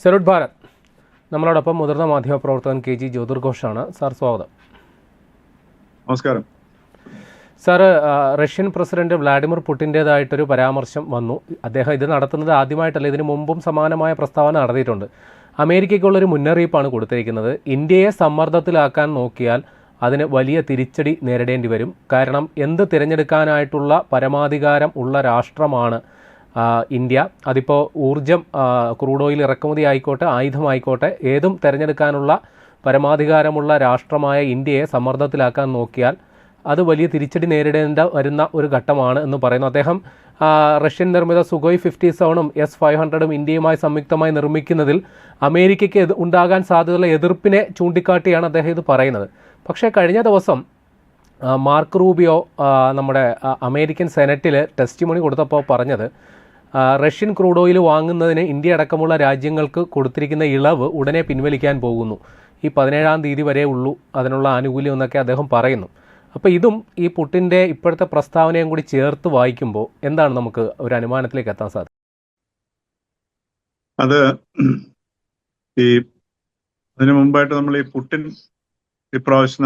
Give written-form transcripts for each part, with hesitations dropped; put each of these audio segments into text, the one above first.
Salute Bharat. നമ്മളോടൊപ്പം മുതിർന്ന മാധ്യമപ്രവർത്തകൻ KG ജ്യോതിർഘോഷാണ്. സാർ സ്വാഗതം. നമസ്കാരം സാർ, റഷ്യൻ പ്രസിഡന്റ് വ്ളാഡിമിർ പുടിൻ്റേതായിട്ടൊരു പരാമർശം വന്നു. അദ്ദേഹം ഇത് നടത്തുന്നത് ആദ്യമായിട്ടല്ല, ഇതിനു മുമ്പും സമാനമായ പ്രസ്താവന നടത്തിയിട്ടുണ്ട്. അമേരിക്കയ്ക്കുള്ളൊരു മുന്നറിയിപ്പാണ് കൊടുത്തിരിക്കുന്നത്. ഇന്ത്യയെ സമ്മർദ്ദത്തിലാക്കാൻ നോക്കിയാൽ അതിന് വലിയ തിരിച്ചടി നേരിടേണ്ടി വരും. കാരണം എന്ത് തിരഞ്ഞെടുക്കാനായിട്ടുള്ള പരമാധികാരം ഉള്ള രാഷ്ട്രമാണ് ഇന്ത്യ. അതിപ്പോൾ ഊർജം, ക്രൂഡ് ഓയിൽ ഇറക്കുമതി ആയിക്കോട്ടെ, ആയുധമായിക്കോട്ടെ, ഏതും തിരഞ്ഞെടുക്കാനുള്ള പരമാധികാരമുള്ള രാഷ്ട്രമായ ഇന്ത്യയെ സമ്മർദ്ദത്തിലാക്കാൻ നോക്കിയാൽ അത് വലിയ തിരിച്ചടി നേരിടേണ്ട വരുന്ന ഒരു ഘട്ടമാണ് എന്ന് പറയുന്നു അദ്ദേഹം. റഷ്യൻ നിർമ്മിത സുഖോയ് 57-ഉം S-500-ഉം ഇന്ത്യയുമായി സംയുക്തമായി നിർമ്മിക്കുന്നതിൽ അമേരിക്കയ്ക്ക് ഉണ്ടാകാൻ സാധ്യതയുള്ള എതിർപ്പിനെ ചൂണ്ടിക്കാട്ടിയാണ് അദ്ദേഹം ഇത് പറയുന്നത്. പക്ഷേ കഴിഞ്ഞ ദിവസം മാർക്ക് റൂബിയോ നമ്മുടെ അമേരിക്കൻ സെനറ്റിൽ ടെസ്റ്റിമണി കൊടുത്തപ്പോൾ പറഞ്ഞത് റഷ്യൻ ക്രൂഡ് ഓയിൽ വാങ്ങുന്നതിന് ഇന്ത്യ അടക്കമുള്ള രാജ്യങ്ങൾക്ക് കൊടുത്തിരിക്കുന്ന ഇളവ് ഉടനെ പിൻവലിക്കാൻ പോകുന്നു. ഈ 17-ാം തീയതി വരെ ഉള്ളൂ അതിനുള്ള ആനുകൂല്യം എന്നൊക്കെ അദ്ദേഹം പറയുന്നു. അപ്പോൾ ഇതും ഈ പുടിൻ്റെ ഇപ്പോഴത്തെ പ്രസ്താവനയും കൂടി ചേർത്ത് വായിക്കുമ്പോൾ എന്താണ് നമുക്ക് ഒരു അനുമാനത്തിലേക്ക് എത്താൻ സാധിക്കും? അത് അതിനു മുമ്പായിട്ട് നമ്മൾ ഈ പുടിൻ ഇപ്രാവശ്യം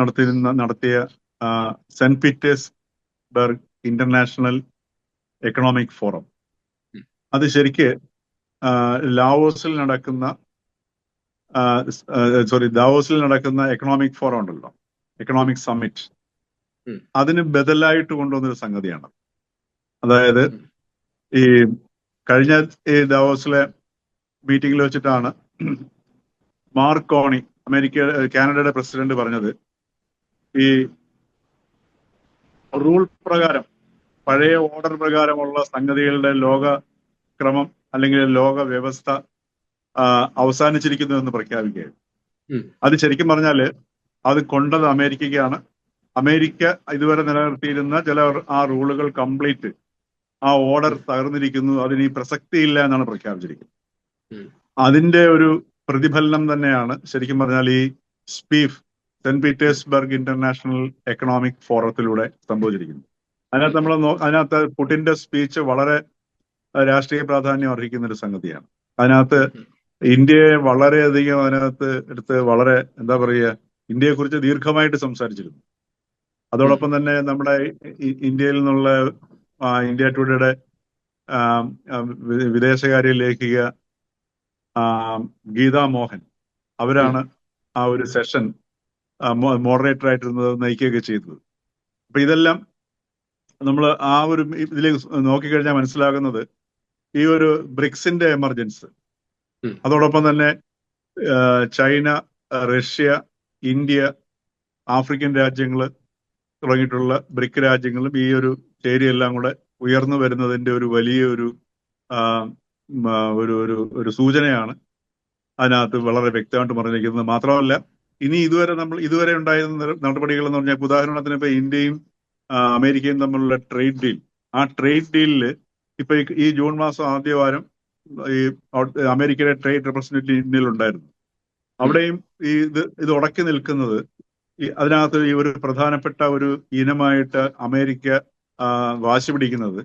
നടത്തിയ saint Petersburg international economic forum, അത് ശരിക്ക് ദാവോസിൽ നടക്കുന്ന എക്കണോമിക് ഫോറം ഉണ്ടല്ലോ, എക്കണോമിക് സമ്മിറ്റ്, അതിന് ബദലായിട്ട് കൊണ്ടുവന്നൊരു സംഗതിയാണ്. അതായത് ഈ കഴിഞ്ഞ ദാവോസിലെ മീറ്റിംഗിൽ വെച്ചിട്ടാണ് മാർക്ക് കാനഡയുടെ പ്രസിഡന്റ് പറഞ്ഞത്, ഈ റൂൾ പ്രകാരം, പഴയ ഓർഡർ പ്രകാരമുള്ള സംഗതികളുടെ ലോകക്രമം അല്ലെങ്കിൽ ലോക വ്യവസ്ഥ അവസാനിച്ചിരിക്കുന്നു എന്ന് പ്രഖ്യാപിക്കുകയാണ്. അത് ശരിക്കും പറഞ്ഞാല് അത് കൊണ്ടത് അമേരിക്കയ്ക്കാണ്. അമേരിക്ക ഇതുവരെ നിലനിർത്തിയിരുന്ന ചില ആ റൂളുകൾ കംപ്ലീറ്റ്, ആ ഓർഡർ തകർന്നിരിക്കുന്നു, അതിന് ഈ പ്രസക്തിയില്ല എന്നാണ് പ്രഖ്യാപിച്ചിരിക്കുന്നത്. അതിന്റെ ഒരു പ്രതിഫലനം തന്നെയാണ് ശരിക്കും പറഞ്ഞാൽ ഈ സ്പീഫ്, സെന്റ് പീറ്റേഴ്സ്ബർഗ് ഇന്റർനാഷണൽ എക്കണോമിക് ഫോറത്തിലൂടെ സംഭവിച്ചിരിക്കുന്നത്. അതിനകത്ത് പുടിന്റെ സ്പീച്ച് വളരെ രാഷ്ട്രീയ പ്രാധാന്യം അർഹിക്കുന്ന ഒരു സംഗതിയാണ്. അതിനകത്ത് ഇന്ത്യയെ വളരെയധികം എടുത്ത് വളരെ എന്താ പറയുക, ഇന്ത്യയെ കുറിച്ച് ദീർഘമായിട്ട് സംസാരിച്ചിരുന്നു. അതോടൊപ്പം തന്നെ നമ്മുടെ ഇന്ത്യയിൽ നിന്നുള്ള ഇന്ത്യ ടുഡേയുടെ വിദേശകാര്യ ലേഖിക ഗീതാ മോഹൻ, അവരാണ് ആ ഒരു സെഷൻ മോഡറേറ്റർ ആയിട്ടിരുന്നത്, നയിക്കുകയൊക്കെ ചെയ്തത്. അപ്പൊ ഇതെല്ലാം നമ്മൾ ആ ഒരു ഇതിലേക്ക് നോക്കിക്കഴിഞ്ഞാൽ മനസ്സിലാകുന്നത് ഈ ഒരു ബ്രിക്സിന്റെ എമർജൻസ്, അതോടൊപ്പം തന്നെ ചൈന, റഷ്യ, ഇന്ത്യ, ആഫ്രിക്കൻ രാജ്യങ്ങള് തുടങ്ങിയിട്ടുള്ള ബ്രിക് രാജ്യങ്ങളും ഈ ഒരു ചേരിയെല്ലാം കൂടെ ഉയർന്നു വരുന്നതിന്റെ ഒരു വലിയ ഒരു സൂചനയാണ് അതിനകത്ത് വളരെ വ്യക്തമായിട്ട് പറഞ്ഞിരിക്കുന്നത്. മാത്രമല്ല, ഇനി ഇതുവരെ ഉണ്ടായിരുന്ന നടപടികൾ എന്ന് പറഞ്ഞാൽ, ഉദാഹരണത്തിന് ഇപ്പൊ ഇന്ത്യയും അമേരിക്കയും തമ്മിലുള്ള ട്രേഡ് ഡീൽ, ആ ട്രേഡ് ഡീലില് ഇപ്പൊ ഈ ജൂൺ മാസം ആദ്യ വാരം ഈ അമേരിക്കയുടെ ട്രേഡ് റെപ്രസെന്റേറ്റീവ് ഇന്ത്യയിൽ ഉണ്ടായിരുന്നു. അവിടെയും ഇത് ഉടക്കി നിൽക്കുന്നത് അതിനകത്ത് ഈ ഒരു പ്രധാനപ്പെട്ട ഒരു ഇനമായിട്ട് അമേരിക്ക വാശി പിടിക്കുന്നത്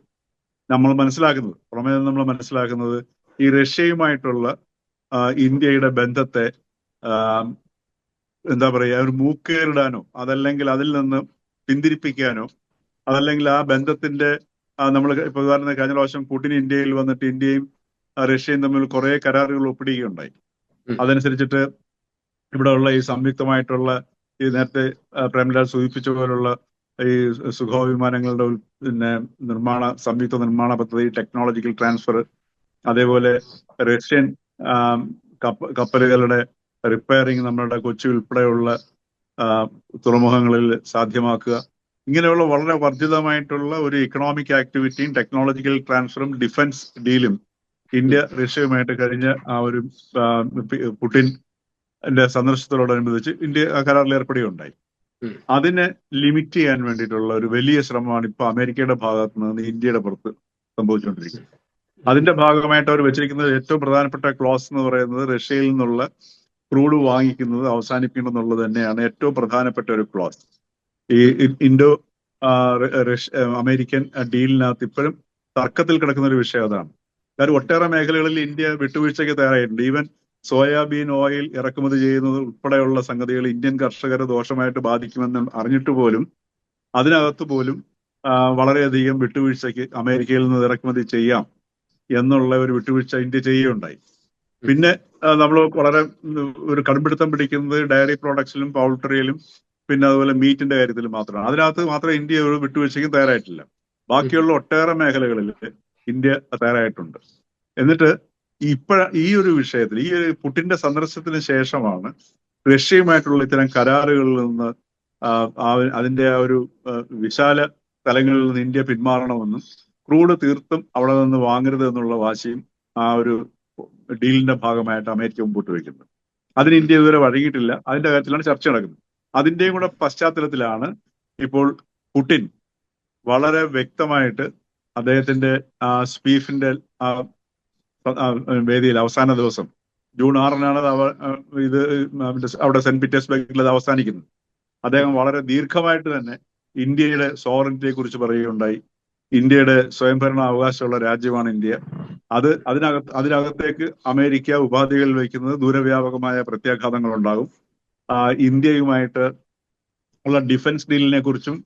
നമ്മൾ മനസ്സിലാക്കുന്നത് ഈ റഷ്യയുമായിട്ടുള്ള ഇന്ത്യയുടെ ബന്ധത്തെ എന്താ പറയുക, ഒരു മൂക്കേറിടാനോ അതല്ലെങ്കിൽ അതിൽ നിന്ന് പിന്തിരിപ്പിക്കാനോ, അതല്ലെങ്കിൽ ആ ബന്ധത്തിന്റെ നമ്മൾ ഇപ്പൊ ഉദാഹരണം കഴിഞ്ഞ പ്രാവശ്യം പുടിൻ ഇന്ത്യയിൽ വന്നിട്ട് ഇന്ത്യയും റഷ്യയും തമ്മിൽ കുറെ കരാറുകൾ ഒപ്പിടുകയുണ്ടായി. അതനുസരിച്ചിട്ട് ഇവിടെയുള്ള ഈ സംയുക്തമായിട്ടുള്ള ഈ നേരത്തെ പ്രേംലാൽ സൂചിപ്പിച്ച പോലുള്ള ഈ സുഖോയ് വിമാനങ്ങളുടെ സംയുക്ത നിർമ്മാണ പദ്ധതി, ടെക്നോളജിക്കൽ ട്രാൻസ്ഫർ, അതേപോലെ റഷ്യൻ കപ്പലുകളുടെ റിപ്പയറിംഗ് നമ്മളുടെ കൊച്ചി ഉൾപ്പെടെയുള്ള തുറമുഖങ്ങളിൽ സാധ്യമാക്കുക, ഇങ്ങനെയുള്ള വളരെ വർദ്ധിതമായിട്ടുള്ള ഒരു ഇക്കണോമിക് ആക്ടിവിറ്റിയും ടെക്നോളജിക്കൽ ട്രാൻസ്ഫറും ഡിഫൻസ് ഡീലും ഇന്ത്യ റഷ്യയുമായിട്ട് കഴിഞ്ഞ ആ ഒരു പുടിന്റെ സന്ദർശനത്തോടനുബന്ധിച്ച് ഇന്ത്യ കരാറിൽ ഏർപ്പെടുകയുണ്ടായി. അതിനെ ലിമിറ്റ് ചെയ്യാൻ വേണ്ടിയിട്ടുള്ള ഒരു വലിയ ശ്രമമാണ് ഇപ്പൊ അമേരിക്കയുടെ ഭാഗത്ത് നിന്ന് ഇന്ത്യയുടെ പുറത്ത് സംഭവിച്ചുകൊണ്ടിരിക്കുന്നത്. അതിന്റെ ഭാഗമായിട്ട് അവർ വെച്ചിരിക്കുന്നത് ഏറ്റവും പ്രധാനപ്പെട്ട ക്ലോസ് എന്ന് പറയുന്നത് റഷ്യയിൽ നിന്നുള്ള ക്രൂഡ് വാങ്ങിക്കുന്നത് അവസാനിപ്പിക്കണമെന്നുള്ളത് തന്നെയാണ് ഏറ്റവും പ്രധാനപ്പെട്ട ഒരു ക്ലോസ്. ഈ ഇൻഡോ അമേരിക്കൻ ഡീലിനകത്ത് ഇപ്പോഴും തർക്കത്തിൽ കിടക്കുന്ന ഒരു വിഷയം അതാണ്. കാരണം ഒട്ടേറെ മേഖലകളിൽ ഇന്ത്യ വിട്ടുവീഴ്ചയ്ക്ക് തയ്യാറായിട്ടുണ്ട്. ഈവൻ സോയാബീൻ ഓയിൽ ഇറക്കുമതി ചെയ്യുന്നത് ഉൾപ്പെടെയുള്ള സംഗതികൾ ഇന്ത്യൻ കർഷകരെ ദോഷമായിട്ട് ബാധിക്കുമെന്ന് അറിഞ്ഞിട്ട് പോലും അതിനകത്ത് പോലും വളരെയധികം വിട്ടുവീഴ്ചയ്ക്ക് അമേരിക്കയിൽ നിന്ന് ഇറക്കുമതി ചെയ്യാം എന്നുള്ള ഒരു വിട്ടുവീഴ്ച ഇന്ത്യ ചെയ്യുകയുണ്ടായി. പിന്നെ നമ്മൾ വളരെ ഒരു കടുംപിടുത്തം പിടിക്കുന്നത് ഡയറി പ്രോഡക്ട്സിലും പൗൾട്രിയിലും പിന്നെ അതുപോലെ മീറ്റിന്റെ കാര്യത്തിലും മാത്രമാണ്. അതിനകത്ത് മാത്രം ഇന്ത്യ ഒരു വിട്ടുവീഴ്ചയ്ക്കും തയ്യാറായിട്ടില്ല. ബാക്കിയുള്ള ഒട്ടേറെ മേഖലകളിൽ ഇന്ത്യ തയ്യാറായിട്ടുണ്ട്. എന്നിട്ട് ഈ ഒരു വിഷയത്തിൽ ഈ ഒരു പുടിന്റെ സന്ദർശനത്തിന് ശേഷമാണ് റഷ്യയുമായിട്ടുള്ള ഇത്തരം കരാറുകളിൽ നിന്ന് അതിന്റെ ആ ഒരു വിശാല തലങ്ങളിൽ നിന്ന് ഇന്ത്യ പിന്മാറണമെന്നും ക്രൂഡ് തീർത്തും അവിടെ നിന്ന് വാങ്ങരുത് എന്നുള്ള വാശിയും ആ ഒരു ഡീലിന്റെ ഭാഗമായിട്ട് അമേരിക്ക മുമ്പോട്ട് വയ്ക്കുന്നത്. അതിന് ഇന്ത്യ ഇതുവരെ വഴങ്ങിയിട്ടില്ല. അതിന്റെ കാര്യത്തിലാണ് ചർച്ച നടക്കുന്നത്. അതിന്റെയും കൂടെ പശ്ചാത്തലത്തിലാണ് ഇപ്പോൾ പുടിൻ വളരെ വ്യക്തമായിട്ട് അദ്ദേഹത്തിന്റെ സ്പീഫിന്റെ വേദിയിൽ അവസാന ദിവസം ജൂൺ 6-നാണ് ഇത് അവിടെ സെന്റ് പീറ്റേഴ്സ്ബർഗിൽ അത് അവസാനിക്കുന്നത്. അദ്ദേഹം വളരെ ദീർഘമായിട്ട് തന്നെ ഇന്ത്യയുടെ സോവറിറ്റിയെ കുറിച്ച് പറയുകയുണ്ടായി. ഇന്ത്യയുടെ സ്വയംഭരണ അവകാശമുള്ള രാജ്യമാണ് ഇന്ത്യ. അതിനകത്തേക്ക് അമേരിക്ക ഉപാധികൾ വയ്ക്കുന്നത് ദൂരവ്യാപകമായ പ്രത്യാഘാതങ്ങൾ ഉണ്ടാകും. ഇന്ത്യയുമായിട്ട് ഉള്ള ഡിഫൻസ് ഡീലിനെ കുറിച്ചും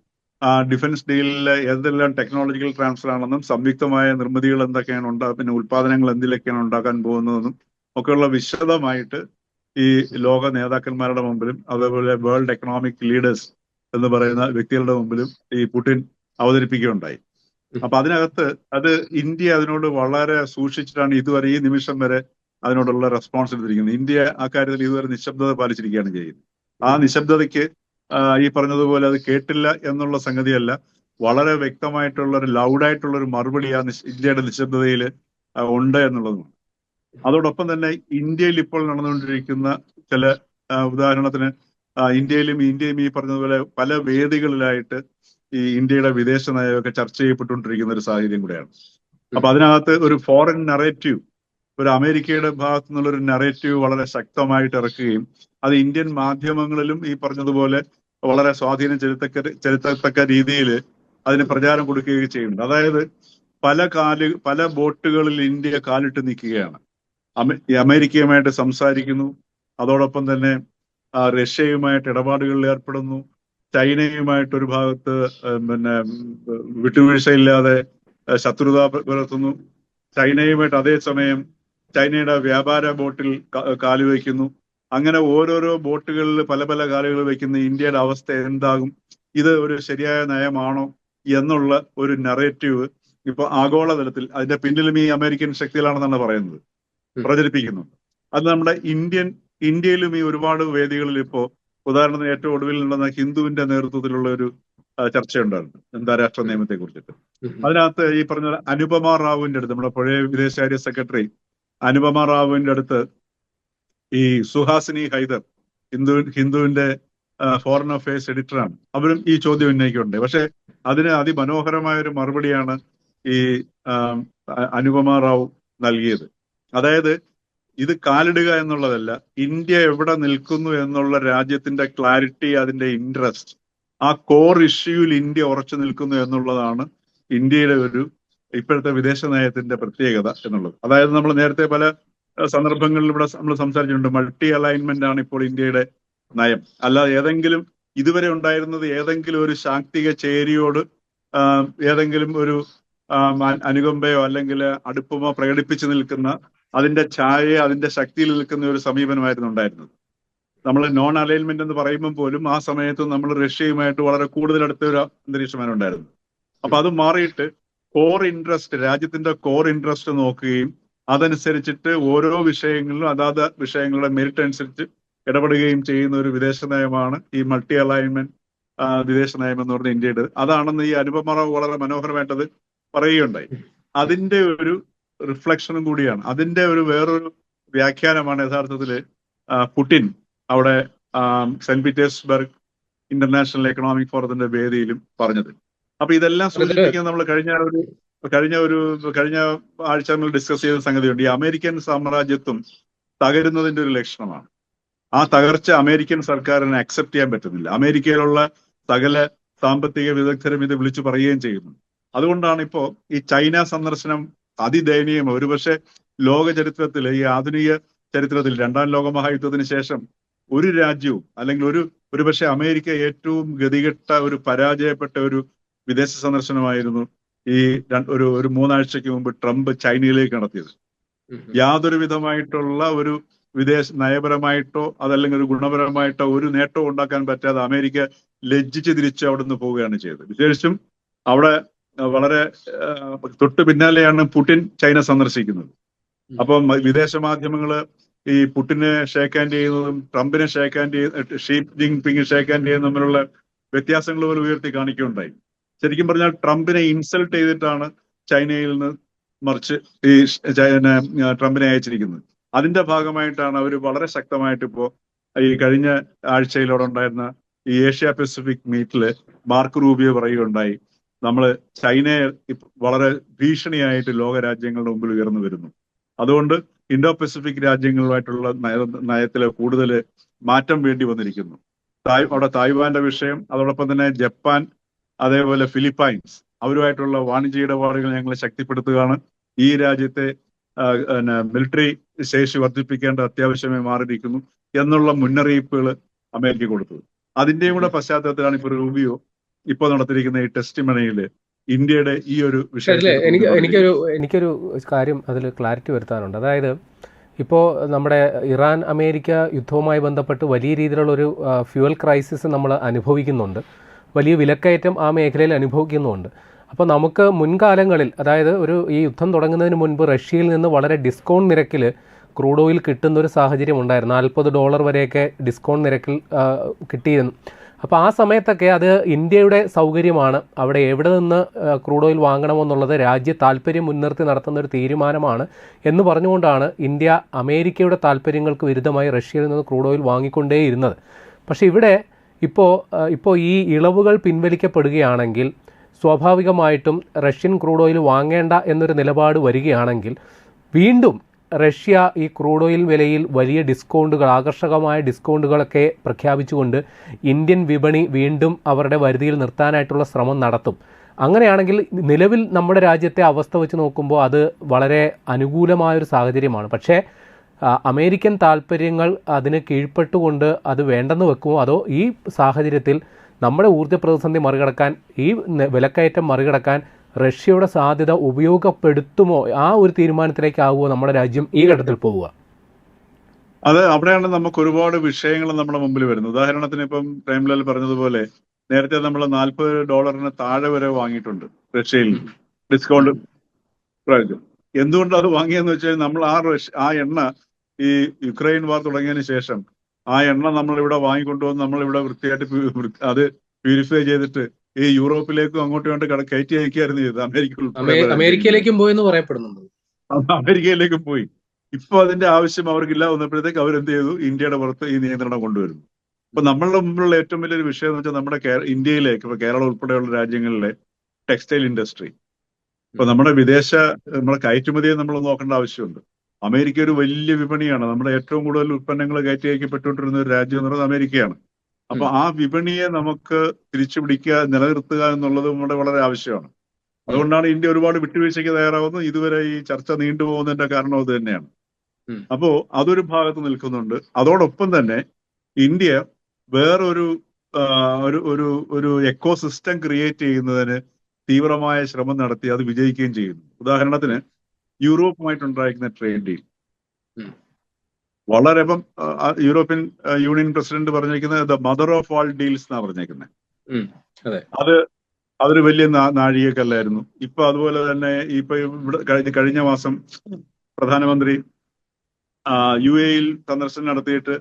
ഡിഫൻസ് ഡീലിലെ ഏതെല്ലാം ടെക്നോളജിക്കൽ ട്രാൻസ്ഫർ ആണെന്നും സംയുക്തമായ നിർമ്മിതികൾ എന്തൊക്കെയാണ് പിന്നെ ഉൽപാദനങ്ങൾ എന്തിലൊക്കെയാണ് ഉണ്ടാക്കാൻ പോകുന്നതെന്നും ഒക്കെയുള്ള വിശദമായിട്ട് ഈ ലോക നേതാക്കന്മാരുടെ മുമ്പിലും അതേപോലെ വേൾഡ് എക്കണോമിക് ലീഡേഴ്സ് എന്ന് പറയുന്ന വ്യക്തികളുടെ മുമ്പിലും ഈ പുടിൻ അവതരിപ്പിക്കുകയുണ്ടായി. അപ്പൊ അതിനകത്ത് ഇന്ത്യ അതിനോട് വളരെ സൂക്ഷിച്ചിട്ടാണ് ഇതുവരെ ഈ നിമിഷം വരെ അതിനോടുള്ള റെസ്പോൺസ് എടുത്തിരിക്കുന്നത്. ഇന്ത്യ ആ കാര്യത്തിൽ ഇതുവരെ നിശബ്ദത പാലിച്ചിരിക്കുകയാണ് ചെയ്യുന്നത്. ആ നിശബ്ദതയ്ക്ക് ഈ പറഞ്ഞതുപോലെ അത് കേട്ടില്ല എന്നുള്ള സംഗതിയല്ല, വളരെ വ്യക്തമായിട്ടുള്ള ഒരു ലൗഡായിട്ടുള്ള ഒരു മറുപടി ആ ഇന്ത്യയുടെ നിശബ്ദതയിൽ ഉണ്ട് എന്നുള്ളതുമാണ്. അതോടൊപ്പം തന്നെ ഇന്ത്യയിൽ ഇപ്പോൾ നടന്നുകൊണ്ടിരിക്കുന്ന ചില ഉദാഹരണത്തിന് ഇന്ത്യയും ഈ പറഞ്ഞതുപോലെ പല വേദികളിലായിട്ട് ഈ ഇന്ത്യയുടെ വിദേശ നയമൊക്കെ ചർച്ച ചെയ്യപ്പെട്ടുകൊണ്ടിരിക്കുന്ന ഒരു സാഹചര്യം കൂടെയാണ്. അപ്പൊ അതിനകത്ത് ഒരു ഫോറിൻ നറേറ്റീവ്, ഒരു അമേരിക്കയുടെ ഭാഗത്തു നിന്നുള്ളൊരു നറേറ്റീവ് വളരെ ശക്തമായിട്ട് ഇറക്കുകയും അത് ഇന്ത്യൻ മാധ്യമങ്ങളിലും ഈ പറഞ്ഞതുപോലെ വളരെ സ്വാധീനം ചെലുത്തത്തക്ക രീതിയിൽ അതിന് പ്രചാരം കൊടുക്കുകയും ചെയ്യുന്നുണ്ട്. അതായത് പല ബോട്ടുകളിൽ ഇന്ത്യ കാലിട്ട് നിൽക്കുകയാണ്. അമേരിക്കയുമായിട്ട് സംസാരിക്കുന്നു, അതോടൊപ്പം തന്നെ റഷ്യയുമായിട്ട് ഇടപാടുകളിൽ ഏർപ്പെടുന്നു, ചൈനയുമായിട്ട് ഒരു ഭാഗത്ത് പിന്നെ വിട്ടുവീഴ്ചയില്ലാതെ ശത്രുത പുലർത്തുന്നു, ചൈനയുമായിട്ട് അതേസമയം ചൈനയുടെ വ്യാപാര ബോട്ടിൽ കാലുവയ്ക്കുന്നു. അങ്ങനെ ഓരോരോ ബോട്ടുകളിൽ പല പല കാലുകൾ വയ്ക്കുന്ന ഇന്ത്യയുടെ അവസ്ഥ എന്താകും, ഇത് ഒരു ശരിയായ നയമാണോ എന്നുള്ള ഒരു നറേറ്റീവ് ഇപ്പൊ ആഗോളതലത്തിൽ അതിന്റെ പിന്നിലും ഈ അമേരിക്കൻ ശക്തികളാണെന്നാണ് പറയുന്നത്, പ്രചരിപ്പിക്കുന്നുണ്ട്. അത് നമ്മുടെ ഇന്ത്യയിലും ഈ ഒരുപാട് വേദികളിൽ ഇപ്പോ ഉദാഹരണത്തിന് ഏറ്റവും ഒടുവിൽ നടന്ന ഹിന്ദുവിന്റെ നേതൃത്വത്തിലുള്ള ഒരു ചർച്ചയുണ്ടായിരുന്നു അന്താരാഷ്ട്ര നിയമത്തെ കുറിച്ചിട്ട്. അതിനകത്ത് ഈ പറഞ്ഞ അനുപമ റാവുവിന്റെ അടുത്ത്, നമ്മുടെ പഴയ വിദേശകാര്യ സെക്രട്ടറി അനുപമ റാവുവിന്റെ അടുത്ത് ഈ സുഹാസിനി ഹൈദർ, ഹിന്ദുവിന്റെ ഫോറിൻ അഫയേഴ്സ് എഡിറ്ററാണ്, അവരും ഈ ചോദ്യം ഉന്നയിക്കുന്നുണ്ട്. പക്ഷെ അതിന് അതിമനോഹരമായ ഒരു മറുപടിയാണ് ഈ അനുപമ റാവു നൽകിയത്. അതായത് ഇത് കാലിടുക എന്നുള്ളതല്ല, ഇന്ത്യ എവിടെ നിൽക്കുന്നു എന്നുള്ള രാജ്യത്തിന്റെ ക്ലാരിറ്റി, അതിന്റെ ഇൻട്രസ്റ്റ്, ആ കോർ ഇഷ്യൂവിൽ ഇന്ത്യ ഉറച്ചു നിൽക്കുന്നു എന്നുള്ളതാണ് ഇന്ത്യയുടെ ഒരു ഇപ്പോഴത്തെ വിദേശ നയത്തിന്റെ പ്രത്യേകത എന്നുള്ളത്. അതായത് നമ്മൾ നേരത്തെ പല സന്ദർഭങ്ങളിൽ ഇവിടെ നമ്മൾ സംസാരിച്ചിട്ടുണ്ട്, മൾട്ടി അലൈൻമെന്റ് ആണ് ഇപ്പോൾ ഇന്ത്യയുടെ നയം. അല്ലാതെ ഇതുവരെ ഉണ്ടായിരുന്നത് ഏതെങ്കിലും ഒരു ശാക്തിക ചേരിയോട് ഏതെങ്കിലും ഒരു അനുകമ്പയോ അല്ലെങ്കിൽ അടുപ്പമോ പ്രകടിപ്പിച്ചു നിൽക്കുന്ന, അതിന്റെ ഛായയെ അതിന്റെ ശക്തിയിൽ നിൽക്കുന്ന ഒരു സമീപനമായിരുന്നു ഉണ്ടായിരുന്നത്. നമ്മൾ നോൺ അലൈൻമെന്റ് എന്ന് പറയുമ്പോൾ പോലും ആ സമയത്ത് നമ്മൾ റഷ്യയുമായിട്ട് വളരെ കൂടുതൽ അടുത്ത ഒരു അന്തരീക്ഷമാണ് ഉണ്ടായിരുന്നത്. അപ്പൊ അത് മാറിയിട്ട് കോർ ഇൻട്രസ്റ്റ്, രാജ്യത്തിന്റെ കോർ ഇൻട്രസ്റ്റ് നോക്കുകയും അതനുസരിച്ചിട്ട് ഓരോ വിഷയങ്ങളിലും അതാത് വിഷയങ്ങളുടെ മെറിറ്റ് അനുസരിച്ച് ഇടപെടുകയും ചെയ്യുന്ന ഒരു വിദേശ നയമാണ് ഈ മൾട്ടി അലൈൻമെന്റ് വിദേശ നയം എന്ന് പറഞ്ഞ ഇന്ത്യയുടെ. അതാണെന്ന് ഈ അനുപമ റാവു വളരെ മനോഹരമായിട്ടത് പറയുകയുണ്ടായി. അതിന്റെ ഒരു റിഫ്ലക്ഷനും കൂടിയാണ്, അതിന്റെ ഒരു വേറൊരു വ്യാഖ്യാനമാണ് യഥാർത്ഥത്തില് പുടിൻ അവിടെ സെന്റ് പീറ്റേഴ്സ്ബർഗ് ഇന്റർനാഷണൽ എക്കണോമിക് ഫോറത്തിന്റെ വേദിയിലും പറഞ്ഞത്. അപ്പൊ ഇതെല്ലാം സൂചിപ്പിക്കാൻ നമ്മൾ കഴിഞ്ഞ ആഴ്ച നമ്മൾ ഡിസ്കസ് ചെയ്ത സംഗതിയുണ്ട്. ഈ അമേരിക്കൻ സാമ്രാജ്യത്വം തകരുന്നതിന്റെ ഒരു ലക്ഷണമാണ്. ആ തകർച്ച അമേരിക്കൻ സർക്കാരിന് അക്സെപ്റ്റ് ചെയ്യാൻ പറ്റുന്നില്ല. അമേരിക്കയിലുള്ള സകല സാമ്പത്തിക വിദഗ്ധരും ഇത് വിളിച്ചു പറയുകയും ചെയ്യുന്നു. അതുകൊണ്ടാണ് ഇപ്പോ ഈ ചൈന സന്ദർശനം അതിദയനീയം, ഒരുപക്ഷെ ലോക ചരിത്രത്തിൽ, ഈ ആധുനിക ചരിത്രത്തിൽ 2ാം ലോക മഹായുദ്ധത്തിന് ശേഷം ഒരു രാജ്യവും അല്ലെങ്കിൽ ഒരുപക്ഷെ അമേരിക്ക ഏറ്റവും ഗതികെട്ട പരാജയപ്പെട്ട ഒരു വിദേശ സന്ദർശനമായിരുന്നു ഈ ഒരു 3 ആഴ്ചയ്ക്ക് മുമ്പ് ട്രംപ് ചൈനയിലേക്ക് നടത്തിയത്. യാതൊരു വിധമായിട്ടുള്ള ഒരു നയപരമായിട്ടോ അതല്ലെങ്കിൽ ഒരു ഗുണപരമായിട്ടോ ഒരു നേട്ടവും ഉണ്ടാക്കാൻ പറ്റാതെ അമേരിക്ക ലജ്ജിച്ച് തിരിച്ച് അവിടുന്ന് പോവുകയാണ് ചെയ്തത്. വിശേഷിച്ചും അവിടെ വളരെ തൊട്ട് പിന്നാലെയാണ് പുടിൻ ചൈന സന്ദർശിക്കുന്നത്. അപ്പം വിദേശ മാധ്യമങ്ങള് ഈ പുടിനെ ഷേക്ക് ഹാൻഡ് ചെയ്യുന്നതും ട്രംപിനെ shake hand Xi Jinping shake hand ചെയ്യുന്നതും തമ്മിലുള്ള വ്യത്യാസങ്ങൾ പോലും ഉയർത്തി കാണിക്കുകയുണ്ടായി. ശരിക്കും പറഞ്ഞാൽ ട്രംപിനെ ഇൻസൾട്ട് ചെയ്തിട്ടാണ് ചൈനയിൽ നിന്ന് മറിച്ച് ഈ ട്രംപിനെ അയച്ചിരിക്കുന്നത്. അതിന്റെ ഭാഗമായിട്ടാണ് അവർ വളരെ ശക്തമായിട്ട് ഇപ്പോ ഈ കഴിഞ്ഞ ആഴ്ചയിൽ അവിടെ ഉണ്ടായിരുന്ന ഈ ഏഷ്യ പസഫിക് മീറ്റില് മാർക്ക് റൂബിയോ പറയുകയുണ്ടായി, നമ്മള് ചൈനയെ വളരെ ഭീഷണിയായിട്ട് ലോക രാജ്യങ്ങളുടെ മുമ്പിൽ ഉയർന്നു വരുന്നു. അതുകൊണ്ട് ഇൻഡോ പസഫിക് രാജ്യങ്ങളുമായിട്ടുള്ള നയത്തില് കൂടുതൽ മാറ്റം വേണ്ടി വന്നിരിക്കുന്നു. അവിടെ തായ്വാന്റെ വിഷയം, അതോടൊപ്പം തന്നെ ജപ്പാൻ, അതേപോലെ ഫിലിപ്പൈൻസ് അവരുമായിട്ടുള്ള വാണിജ്യ ഇടപാടുകൾ ഞങ്ങൾ ശക്തിപ്പെടുത്തുകയാണ്. ഈ രാജ്യത്തെ മിലിറ്ററി ശേഷി വർദ്ധിപ്പിക്കേണ്ട അത്യാവശ്യമായി മാറിയിരിക്കുന്നു എന്നുള്ള മുന്നറിയിപ്പുകൾ അമേരിക്ക കൊടുത്തത്. അതിന്റെയും കൂടെ പശ്ചാത്തലത്തിലാണ് ഇപ്പോൾ റൂബിയോ ഇപ്പോൾ നടത്തിയിരിക്കുന്ന ഈ ടെസ്റ്റിമണിയില് ഇന്ത്യയുടെ ഈ ഒരു വിഷയത്തിൽ എനിക്കൊരു കാര്യം അതിൽ ക്ലാരിറ്റി വരുത്താനുണ്ട്. അതായത് ഇപ്പോൾ നമ്മുടെ ഇറാൻ അമേരിക്ക യുദ്ധവുമായി ബന്ധപ്പെട്ട് വലിയ രീതിയിലുള്ളൊരു ഫ്യൂവൽ ക്രൈസിസ് നമ്മൾ അനുഭവിക്കുന്നുണ്ട്. വലിയ വിലക്കയറ്റം ആ മേഖലയിൽ അനുഭവിക്കുന്നുമുണ്ട്. അപ്പോൾ നമുക്ക് മുൻകാലങ്ങളിൽ, അതായത് ഈ യുദ്ധം തുടങ്ങുന്നതിന് മുൻപ് റഷ്യയിൽ നിന്ന് വളരെ ഡിസ്കൗണ്ട് നിരക്കിൽ ക്രൂഡ് ഓയിൽ കിട്ടുന്ന ഒരു സാഹചര്യം ഉണ്ടായിരുന്നു. $40 വരെയൊക്കെ ഡിസ്കൗണ്ട് നിരക്കിൽ കിട്ടിയിരുന്നു. അപ്പോൾ ആ സമയത്തൊക്കെ അത് ഇന്ത്യയുടെ സൗകര്യമാണ്, അവിടെ എവിടെ നിന്ന് ക്രൂഡ് ഓയിൽ വാങ്ങണമെന്നുള്ളത് രാജ്യ താല്പര്യം മുൻനിർത്തി നടത്തുന്ന ഒരു തീരുമാനമാണ് എന്ന് പറഞ്ഞുകൊണ്ടാണ് ഇന്ത്യ അമേരിക്കയുടെ താല്പര്യങ്ങൾക്ക് വിരുദ്ധമായി റഷ്യയിൽ നിന്ന് ക്രൂഡ് ഓയിൽ വാങ്ങിക്കൊണ്ടേയിരുന്നത്. പക്ഷേ ഇവിടെ ഇപ്പോൾ ഈ ഇളവുകൾ പിൻവലിക്കപ്പെടുകയാണെങ്കിൽ സ്വാഭാവികമായിട്ടും റഷ്യൻ ക്രൂഡ് ഓയിൽ വാങ്ങേണ്ട എന്നൊരു നിലപാട് വരികയാണെങ്കിൽ വീണ്ടും റഷ്യ ഈ ക്രൂഡ് ഓയിൽ വിലയിൽ വലിയ ഡിസ്കൗണ്ടുകൾ, ആകർഷകമായ ഡിസ്കൗണ്ടുകളൊക്കെ പ്രഖ്യാപിച്ചുകൊണ്ട് ഇന്ത്യൻ വിപണി വീണ്ടും അവരുടെ വരുതിയിൽ നിർത്താനായിട്ടുള്ള ശ്രമം നടത്തും. അങ്ങനെയാണെങ്കിൽ നിലവിൽ നമ്മുടെ രാജ്യത്തെ അവസ്ഥ വെച്ച് നോക്കുമ്പോൾ അത് വളരെ അനുകൂലമായൊരു സാഹചര്യമാണ്. പക്ഷേ അമേരിക്കൻ താല്പര്യങ്ങൾ അതിന് കീഴ്പ്പെട്ടുകൊണ്ട് അത് വേണ്ടെന്ന് വെക്കുമോ, അതോ ഈ സാഹചര്യത്തിൽ നമ്മുടെ ഊർജ്ജ പ്രതിസന്ധി മറികടക്കാൻ, ഈ വിലക്കയറ്റം മറികടക്കാൻ റഷ്യയുടെ സാധ്യത ഉപയോഗപ്പെടുത്തുമോ, ആ ഒരു തീരുമാനത്തിലേക്കാവുമോ നമ്മുടെ രാജ്യം ഈ ഘട്ടത്തിൽ പോവുക? അത് അവിടെയാണ് നമുക്ക് ഒരുപാട് വിഷയങ്ങൾ നമ്മുടെ മുമ്പിൽ വരുന്നത്. ഉദാഹരണത്തിന് ഇപ്പം പ്രേംലാൽ പറഞ്ഞതുപോലെ നേരത്തെ നമ്മൾ $40 താഴെ വരെ വാങ്ങിയിട്ടുണ്ട് റഷ്യയിൽ ഡിസ്കൗണ്ട് പ്രൈസ്. എന്തുകൊണ്ട് അത് വാങ്ങിയെന്ന് വെച്ചാൽ നമ്മൾ ആ എണ്ണ ഈ യുക്രൈൻ വാർ തുടങ്ങിയതിന് ശേഷം ആ എണ്ണ നമ്മൾ ഇവിടെ വാങ്ങിക്കൊണ്ടുവന്ന് നമ്മളിവിടെ വൃത്തിയായിട്ട് അത് പ്യൂരിഫൈ ചെയ്തിട്ട് ഈ യൂറോപ്പിലേക്കും അങ്ങോട്ടും ഇങ്ങോട്ട് കയറ്റി അയക്കുകയായിരുന്നു ചെയ്തത്. അമേരിക്കയിലേക്കും പോയി എന്ന് പറയപ്പെടുന്നുണ്ട്. അമേരിക്കയിലേക്കും പോയി. ഇപ്പൊ അതിന്റെ ആവശ്യം അവർക്കില്ല വന്നപ്പോഴത്തേക്ക് അവരെന്ത് ചെയ്തു, ഇന്ത്യയുടെ പുറത്ത് ഈ നിയന്ത്രണം കൊണ്ടുവരുന്നു. അപ്പൊ നമ്മളുടെ മുമ്പിലുള്ള ഏറ്റവും വലിയൊരു വിഷയം എന്ന് വെച്ചാൽ നമ്മുടെ ഇന്ത്യയിലേക്ക്, ഇപ്പൊ കേരളം ഉൾപ്പെടെയുള്ള രാജ്യങ്ങളിലെ ടെക്സ്റ്റൈൽ ഇൻഡസ്ട്രി. ഇപ്പൊ നമ്മുടെ കയറ്റുമതിയെ നമ്മൾ നോക്കേണ്ട ആവശ്യമുണ്ട്. അമേരിക്ക ഒരു വലിയ വിപണിയാണ്. നമ്മുടെ ഏറ്റവും കൂടുതൽ ഉൽപ്പന്നങ്ങൾ കയറ്റി അയക്കപ്പെട്ടുകൊണ്ടിരുന്ന ഒരു രാജ്യം എന്ന് പറയുന്നത് അമേരിക്കയാണ്. അപ്പൊ ആ വിപണിയെ നമുക്ക് തിരിച്ചുപിടിക്കുക, നിലനിർത്തുക എന്നുള്ളത് നമ്മുടെ വളരെ ആവശ്യമാണ്. അതുകൊണ്ടാണ് ഇന്ത്യ ഒരുപാട് വിട്ടുവീഴ്ചയ്ക്ക് തയ്യാറാവുന്നത്. ഇതുവരെ ഈ ചർച്ച നീണ്ടുപോകുന്നതിന്റെ കാരണം അത് തന്നെയാണ്. അപ്പോ അതൊരു ഭാഗത്ത് നിൽക്കുന്നുണ്ട്. അതോടൊപ്പം തന്നെ ഇന്ത്യ വേറൊരു ഒരു എക്കോസിസ്റ്റം ക്രിയേറ്റ് ചെയ്യുന്നതിന് തീവ്രമായ ശ്രമം നടത്തി അത് വിജയിക്കുകയും ചെയ്യുന്നു. ഉദാഹരണത്തിന് യൂറോപ്പുമായിട്ടുണ്ടായിരിക്കുന്ന ട്രേഡ് ഡീൽ വളരെ, ഇപ്പം യൂറോപ്യൻ യൂണിയൻ പ്രസിഡന്റ് പറഞ്ഞിരിക്കുന്നത് the mother of all deals എന്നാ പറഞ്ഞേക്കുന്നത്. അതൊരു വലിയ നാഴികക്കല്ലായിരുന്നു. ഇപ്പൊ അതുപോലെ തന്നെ ഇപ്പൊ ഇവിടെ കഴിഞ്ഞ മാസം പ്രധാനമന്ത്രി UAE സന്ദർശനം നടത്തിയിട്ട്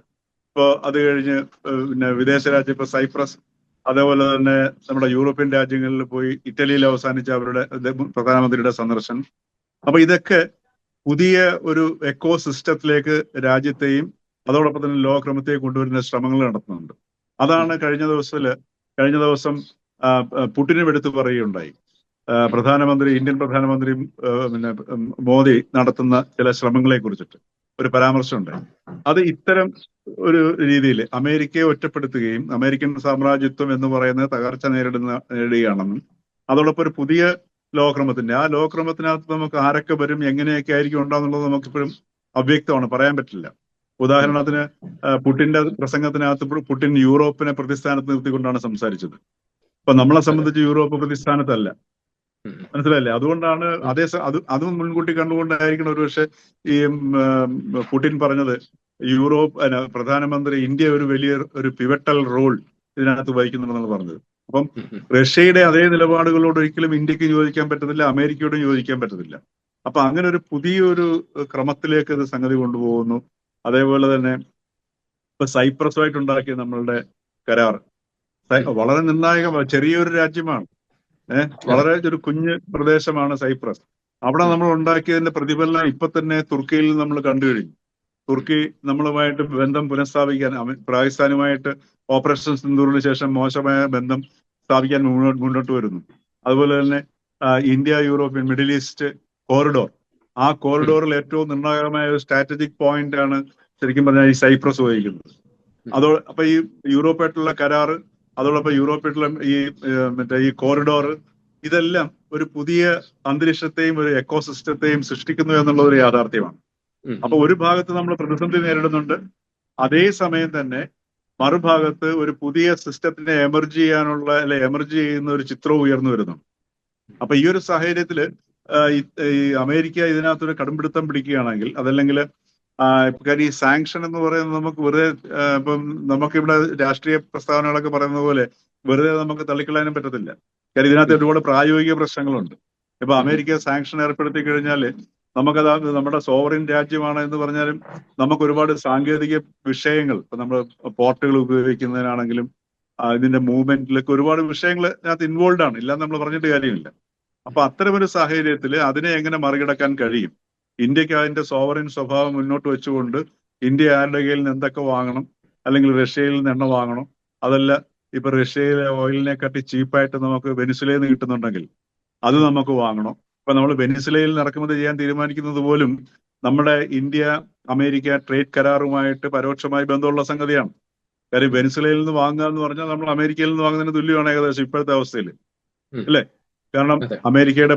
ഇപ്പൊ അത് കഴിഞ്ഞ് പിന്നെ വിദേശ രാജ്യം ഇപ്പൊ സൈപ്രസ്, അതേപോലെ തന്നെ നമ്മുടെ യൂറോപ്യൻ രാജ്യങ്ങളിൽ പോയി ഇറ്റലിയിൽ അവസാനിച്ച അവരുടെ പ്രധാനമന്ത്രിയുടെ സന്ദർശനം. അപ്പൊ ഇതൊക്കെ പുതിയ ഒരു എക്കോ സിസ്റ്റത്തിലേക്ക് രാജ്യത്തെയും അതോടൊപ്പം തന്നെ ലോകക്രമത്തെയും കൊണ്ടുവരുന്ന ശ്രമങ്ങൾ നടത്തുന്നുണ്ട്. അതാണ് കഴിഞ്ഞ ദിവസം പുടിനും എടുത്തു പറയുകയുണ്ടായി. ഇന്ത്യൻ പ്രധാനമന്ത്രി പിന്നെ മോദി നടത്തുന്ന ചില ശ്രമങ്ങളെ കുറിച്ചിട്ട് ഒരു പരാമർശമുണ്ടായി. അത് ഇത്തരം ഒരു രീതിയിൽ അമേരിക്കയെ ഒറ്റപ്പെടുത്തുകയും അമേരിക്കൻ സാമ്രാജ്യത്വം എന്ന് പറയുന്നത് തകർച്ച നേടുകയാണെന്നും അതോടൊപ്പം ഒരു പുതിയ ലോകക്രമത്തിന്റെ, ആ ലോകക്രമത്തിനകത്ത് നമുക്ക് ആരൊക്കെ വരും, എങ്ങനെയൊക്കെ ആയിരിക്കും ഉണ്ടാകുന്നുള്ളത് നമുക്കിപ്പോഴും അവ്യക്തമാണ്, പറയാൻ പറ്റില്ല. ഉദാഹരണത്തിന് പുടിന്റെ പ്രസംഗത്തിനകത്ത് പുടിൻ യൂറോപ്പിനെ പ്രതിസ്ഥാനത്ത് നിർത്തിക്കൊണ്ടാണ് സംസാരിച്ചത്. അപ്പൊ നമ്മളെ സംബന്ധിച്ച് യൂറോപ്പ് പ്രതിസ്ഥാനത്തല്ല, മനസ്സിലായില്ലേ? അതുകൊണ്ടാണ് അതും മുൻകൂട്ടി കണ്ടുകൊണ്ടായിരിക്കണം ഒരുപക്ഷെ ഈ പുടിൻ പറഞ്ഞത് പ്രധാനമന്ത്രി ഇന്ത്യ ഒരു വലിയ ഒരു പിവറ്റൽ റോൾ ഇതിനകത്ത് വഹിക്കുന്നുണ്ടെന്നാണ് പറഞ്ഞത്. അപ്പം റഷ്യയുടെ അതേ നിലപാടുകളോട് ഒരിക്കലും ഇന്ത്യക്ക് യോജിക്കാൻ പറ്റത്തില്ല, അമേരിക്കയോടും യോജിക്കാൻ പറ്റത്തില്ല. അപ്പൊ അങ്ങനെ ഒരു പുതിയൊരു ക്രമത്തിലേക്ക് ഇത് സംഗതി കൊണ്ടുപോകുന്നു. അതേപോലെ തന്നെ ഇപ്പൊ സൈപ്രസുമായിട്ട് ഉണ്ടാക്കിയ നമ്മളുടെ കരാർ വളരെ നിർണായകമാണ്. ചെറിയൊരു രാജ്യമാണ്, വളരെ ഒരു കുഞ്ഞ് പ്രദേശമാണ് സൈപ്രസ്. അവിടെ നമ്മൾ ഉണ്ടാക്കിയതിന്റെ പ്രതിഫലനം ഇപ്പൊ തന്നെ തുർക്കിയിൽ നമ്മൾ കണ്ടു കഴിഞ്ഞു. തുർക്കി നമ്മളുമായിട്ട് ബന്ധം പുനഃസ്ഥാപിക്കാൻ, പാകിസ്ഥാനുമായിട്ട് ഓപ്പറേഷൻ സിന്ദൂറിന് ശേഷം മോശമായ ബന്ധം സ്ഥാപിക്കാൻ മുന്നോട്ട് വരുന്നു. അതുപോലെ തന്നെ India European middle east corridor, ആ കോറിഡോറിൽ ഏറ്റവും നിർണായകമായ ഒരു സ്ട്രാറ്റജിക് പോയിന്റ് ആണ് ശരിക്കും പറഞ്ഞാൽ ഈ സൈപ്രസ് വഹിക്കുന്നത്. അപ്പൊ ഈ യൂറോപ്പായിട്ടുള്ള കരാറ്, അതോടൊപ്പം യൂറോപ്പായിട്ടുള്ള ഈ കോറിഡോർ, ഇതെല്ലാം ഒരു പുതിയ അന്തരീക്ഷത്തെയും ഒരു എക്കോസിസ്റ്റത്തെയും സൃഷ്ടിക്കുന്നു എന്നുള്ളത് ഒരു യാഥാർത്ഥ്യമാണ്. അപ്പൊ ഒരു ഭാഗത്ത് നമ്മൾ പ്രതിസന്ധി നേരിടുന്നുണ്ട്, അതേസമയം തന്നെ മറുഭാഗത്ത് ഒരു പുതിയ സിസ്റ്റത്തിനെ എമർജ് ചെയ്യുന്ന ഒരു ചിത്രവും ഉയർന്നു വരുന്നുണ്ട്. അപ്പൊ ഈ ഒരു സാഹചര്യത്തില് ഈ അമേരിക്ക ഇതിനകത്തൊരു കടുംപിടുത്തം പിടിക്കുകയാണെങ്കിൽ, അതല്ലെങ്കിൽ കാര്യം ഈ സാങ്ഷൻ എന്ന് പറയുന്നത് നമുക്ക് വെറുതെ ഇപ്പം നമുക്കിവിടെ രാഷ്ട്രീയ പ്രസ്താവനകളൊക്കെ പറയുന്നത് പോലെ വെറുതെ നമുക്ക് തള്ളിക്കളയാനും പറ്റത്തില്ല. കാര്യം ഇതിനകത്ത് ഒരുപാട് പ്രായോഗിക പ്രശ്നങ്ങളുണ്ട്. ഇപ്പൊ അമേരിക്ക സാങ്ഷൻ ഏർപ്പെടുത്തി കഴിഞ്ഞാൽ നമുക്കത് നമ്മുടെ സോവറിൻ രാജ്യമാണ് എന്ന് പറഞ്ഞാലും നമുക്ക് ഒരുപാട് സാങ്കേതിക വിഷയങ്ങൾ, ഇപ്പൊ നമ്മൾ പോർട്ടുകൾ ഉപയോഗിക്കുന്നതിനാണെങ്കിലും ഇതിന്റെ മൂവ്മെന്റിലൊക്കെ ഒരുപാട് വിഷയങ്ങൾ ഇതിനകത്ത് ഇൻവോൾവ് ആണ്, ഇല്ലാന്ന് നമ്മൾ പറഞ്ഞിട്ട് കാര്യമില്ല. അപ്പൊ അത്തരമൊരു സാഹചര്യത്തിൽ അതിനെ എങ്ങനെ മറികടക്കാൻ കഴിയും? ഇന്ത്യക്ക് അതിന്റെ സോവറിൻ സ്വഭാവം മുന്നോട്ട് വെച്ചുകൊണ്ട് ഇന്ത്യ ആരുടെ കയ്യിൽ നിന്ന് എന്തൊക്കെ വാങ്ങണം, അല്ലെങ്കിൽ റഷ്യയിൽ നിന്ന് എണ്ണ വാങ്ങണം, അതല്ല ഇപ്പൊ റഷ്യയിലെ ഓയിലിനെക്കാട്ടി ചീപ്പായിട്ട് നമുക്ക് വെനിസുലയിൽ നിന്ന് കിട്ടുന്നുണ്ടെങ്കിൽ അത് നമുക്ക് വാങ്ങണം. ഇപ്പൊ നമ്മൾ വെനിസുലയിൽ ഇറക്കുമതി ചെയ്യാൻ തീരുമാനിക്കുന്നത് പോലും നമ്മുടെ ഇന്ത്യ അമേരിക്ക ട്രേഡ് കരാറുമായിട്ട് പരോക്ഷമായി ബന്ധമുള്ള സംഗതിയാണ്. കാര്യം വെനിസുലയിൽ നിന്ന് വാങ്ങുക എന്ന് പറഞ്ഞാൽ നമ്മൾ അമേരിക്കയിൽ നിന്ന് വാങ്ങുന്നതിന് തുല്യമാണ് ഏകദേശം ഇപ്പോഴത്തെ അവസ്ഥയിൽ, അല്ലേ? കാരണം അമേരിക്കയുടെ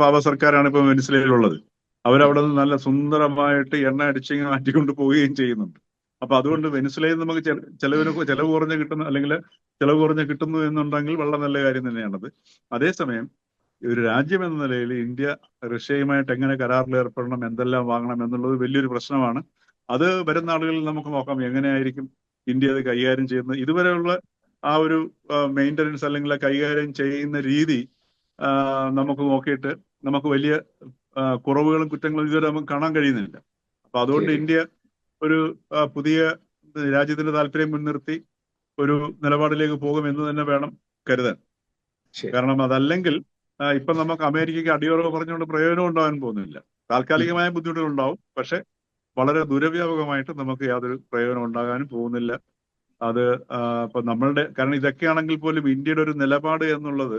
പാവ സർക്കാരാണ് ഇപ്പൊ വെനിസുലയിലുള്ളത്. അവരവിടെ നിന്ന് നല്ല സുന്ദരമായിട്ട് എണ്ണ അടിച്ച് മാറ്റിക്കൊണ്ട് പോവുകയും ചെയ്യുന്നുണ്ട്. അപ്പൊ അതുകൊണ്ട് വെനിസുലയിൽ നമുക്ക് ചെലവ് കുറഞ്ഞ് കിട്ടുന്നു എന്നുണ്ടെങ്കിൽ വളരെ നല്ല കാര്യം തന്നെയാണത്. അതേസമയം ഒരു രാജ്യം എന്ന നിലയിൽ ഇന്ത്യ റഷ്യയുമായിട്ട് എങ്ങനെ കരാറിൽ ഏർപ്പെടണം, എന്തെല്ലാം വാങ്ങണം എന്നുള്ളത് വലിയൊരു പ്രശ്നമാണ്. അത് വരുന്ന നാളുകളിൽ നമുക്ക് നോക്കാം എങ്ങനെയായിരിക്കും ഇന്ത്യ അത് കൈകാര്യം ചെയ്യുന്നത്. ഇതുവരെയുള്ള ആ ഒരു മെയിൻ്റനൻസ് അല്ലെങ്കിൽ കൈകാര്യം ചെയ്യുന്ന രീതി നമുക്ക് നോക്കിയിട്ട് നമുക്ക് വലിയ കുറവുകളും കുറ്റങ്ങളും ഇതുവരെ നമുക്ക് കാണാൻ കഴിയുന്നില്ല. അപ്പൊ അതുകൊണ്ട് ഇന്ത്യ ഒരു പുതിയ രാജ്യത്തിന്റെ താല്പര്യം മുൻനിർത്തി ഒരു നിലപാടിലേക്ക് പോകും എന്ന് തന്നെ വേണം കരുതാൻ. കാരണം അതല്ലെങ്കിൽ ഇപ്പൊ നമുക്ക് അമേരിക്കയ്ക്ക് അടിയുറവ് പറഞ്ഞുകൊണ്ട് പ്രയോജനം ഉണ്ടാകാൻ പോകുന്നില്ല. താൽക്കാലികമായ ബുദ്ധിമുട്ടുകൾ ഉണ്ടാവും, പക്ഷെ വളരെ ദുരവ്യാപകമായിട്ട് നമുക്ക് യാതൊരു പ്രയോജനം ഉണ്ടാകാനും പോകുന്നില്ല. അത് ഇപ്പൊ കാരണം ഇതൊക്കെയാണെങ്കിൽ പോലും ഇന്ത്യയുടെ ഒരു നിലപാട് എന്നുള്ളത്,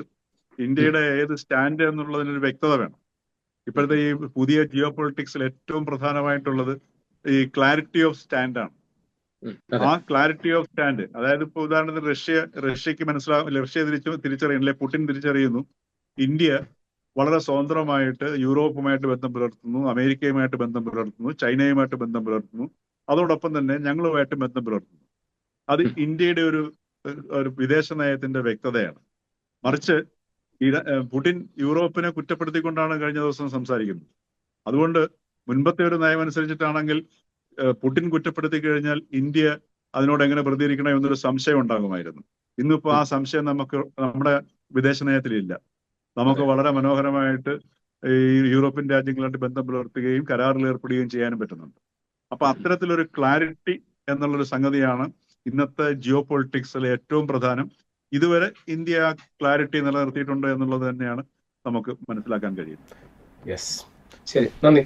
ഇന്ത്യയുടെ ഏത് സ്റ്റാൻഡ് എന്നുള്ളതിനൊരു വ്യക്തത വേണം. ഇപ്പോഴത്തെ ഈ പുതിയ ജിയോ പൊളിറ്റിക്സിൽ ഏറ്റവും പ്രധാനമായിട്ടുള്ളത് ഈ ക്ലാരിറ്റി ഓഫ് സ്റ്റാൻഡാണ്. ആ ക്ലാരിറ്റി ഓഫ് സ്റ്റാൻഡ്, അതായത് ഇപ്പൊ ഉദാഹരണത്തിന് റഷ്യക്ക് റഷ്യ തിരിച്ചറിയുന്നില്ല, പുടിൻ തിരിച്ചറിയുന്നു ഇന്ത്യ വളരെ സ്വതന്ത്രമായിട്ട് യൂറോപ്പുമായിട്ട് ബന്ധം പുലർത്തുന്നു, അമേരിക്കയുമായിട്ട് ബന്ധം പുലർത്തുന്നു, ചൈനയുമായിട്ട് ബന്ധം പുലർത്തുന്നു, അതോടൊപ്പം തന്നെ ഞങ്ങളുമായിട്ട് ബന്ധം പുലർത്തുന്നു. അത് ഇന്ത്യയുടെ ഒരു വിദേശ നയത്തിന്റെ വ്യക്തതയാണ്. മറിച്ച് പുടിൻ യൂറോപ്പിനെ കുറ്റപ്പെടുത്തിക്കൊണ്ടാണ് കഴിഞ്ഞ ദിവസം സംസാരിക്കുന്നത്. അതുകൊണ്ട് മുൻപത്തെ ഒരു നയം അനുസരിച്ചിട്ടാണെങ്കിൽ പുടിൻ കുറ്റപ്പെടുത്തി കഴിഞ്ഞാൽ ഇന്ത്യ അതിനോട് എങ്ങനെ പ്രതികരിക്കണം എന്നൊരു സംശയം ഉണ്ടാകുമായിരുന്നു. ഇന്നിപ്പോ ആ സംശയം നമുക്ക് നമ്മുടെ വിദേശ നയത്തിലില്ല. നമുക്ക് വളരെ മനോഹരമായിട്ട് ഈ യൂറോപ്യൻ രാജ്യങ്ങളായിട്ട് ബന്ധം പുലർത്തുകയും കരാറിൽ ഏർപ്പെടുകയും ചെയ്യാനും പറ്റുന്നുണ്ട്. അപ്പൊ അത്തരത്തിലൊരു ക്ലാരിറ്റി എന്നുള്ളൊരു സംഗതിയാണ് ഇന്നത്തെ ജിയോ പൊളിറ്റിക്സിലെ ഏറ്റവും പ്രധാനം. ഇതുവരെ ഇന്ത്യ ക്ലാരിറ്റി നിലനിർത്തിയിട്ടുണ്ട് എന്നുള്ളത് തന്നെയാണ് നമുക്ക് മനസ്സിലാക്കാൻ കഴിയുന്നത്. യെസ്, ശരി, നന്ദി.